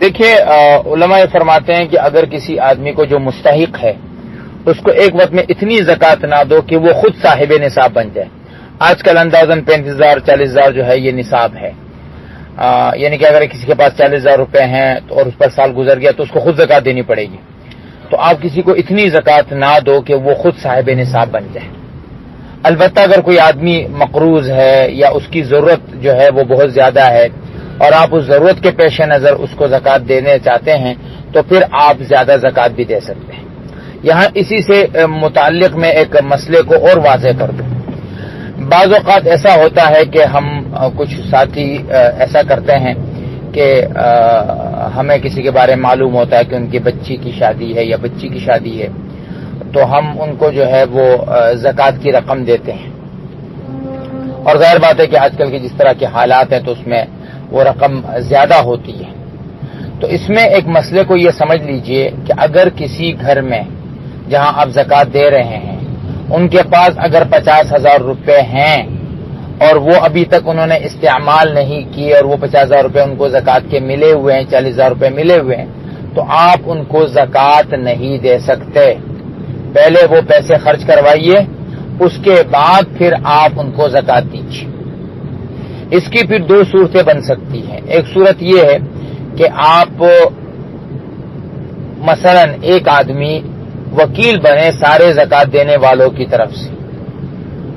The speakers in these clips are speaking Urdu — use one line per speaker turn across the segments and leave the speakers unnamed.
دیکھیے علماء یہ فرماتے ہیں کہ اگر کسی آدمی کو جو مستحق ہے اس کو ایک وقت میں اتنی زکوٰۃ نہ دو کہ وہ خود صاحب نصاب بن جائے. آج کل اندازاً 35,000 40,000 جو ہے یہ نصاب ہے. یعنی کہ اگر کسی کے پاس 40,000 روپے ہیں اور اس پر سال گزر گیا تو اس کو خود زکوٰۃ دینی پڑے گی. تو آپ کسی کو اتنی زکوٰۃ نہ دو کہ وہ خود صاحب نصاب بن جائے. البتہ اگر کوئی آدمی مقروض ہے یا اس کی ضرورت جو ہے وہ بہت زیادہ ہے اور آپ اس ضرورت کے پیش نظر اس کو زکوٰۃ دینے چاہتے ہیں تو پھر آپ زیادہ زکوٰۃ بھی دے سکتے ہیں. یہاں اسی سے متعلق میں ایک مسئلے کو اور واضح کر دوں. بعض اوقات ایسا ہوتا ہے کہ ہم کچھ ساتھی ایسا کرتے ہیں کہ ہمیں کسی کے بارے میں معلوم ہوتا ہے کہ ان کی بچی کی شادی ہے یا بچی کی شادی ہے تو ہم ان کو جو ہے وہ زکوٰۃ کی رقم دیتے ہیں. اور ظاہر بات ہے کہ آج کل کے جس طرح کے حالات ہیں تو اس میں وہ رقم زیادہ ہوتی ہے. تو اس میں ایک مسئلے کو یہ سمجھ لیجئے کہ اگر کسی گھر میں جہاں آپ زکوٰۃ دے رہے ہیں ان کے پاس اگر 50,000 روپے ہیں اور وہ ابھی تک انہوں نے استعمال نہیں کیے اور وہ 50,000 روپے ان کو زکوٰۃ کے ملے ہوئے ہیں 40,000 روپے ملے ہوئے ہیں تو آپ ان کو زکوٰۃ نہیں دے سکتے. پہلے وہ پیسے خرچ کروائیے اس کے بعد پھر آپ ان کو زکوٰۃ دیجیے. اس کی پھر دو صورتیں بن سکتی ہیں. ایک صورت یہ ہے کہ آپ مثلا ایک آدمی وکیل بنے سارے زکوٰۃ دینے والوں کی طرف سے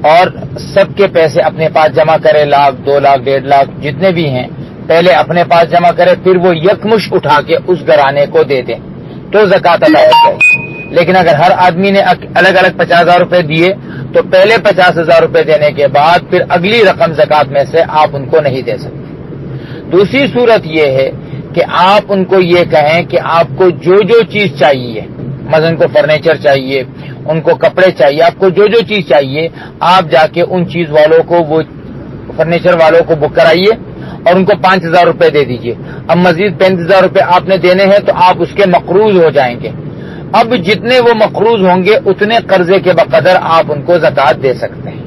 اور سب کے پیسے اپنے پاس جمع کرے 1,00,000 2,00,000 1,50,000 جتنے بھی ہیں پہلے اپنے پاس جمع کرے پھر وہ یکمش اٹھا کے اس گھرانے کو دے دیں تو زکوٰۃ ادا ہو جائے. لیکن اگر ہر آدمی نے الگ الگ 50,000 روپے دیے تو پہلے 50,000 روپے دینے کے بعد پھر اگلی رقم زکوٰۃ میں سے آپ ان کو نہیں دے سکتے. دوسری صورت یہ ہے کہ آپ ان کو یہ کہیں کہ آپ کو جو جو چیز چاہیے مثلا ان کو فرنیچر چاہیے ان کو کپڑے چاہیے آپ کو جو جو چیز چاہیے آپ جا کے ان چیز والوں کو وہ فرنیچر والوں کو بک کرائیے اور ان کو 5,000 روپے دے دیجئے. اب مزید 35,000 روپے آپ نے دینے ہیں تو آپ اس کے مقروض ہو جائیں گے. اب جتنے وہ مقروض ہوں گے اتنے قرضے کے بقدر آپ ان کو زکوٰۃ دے سکتے ہیں.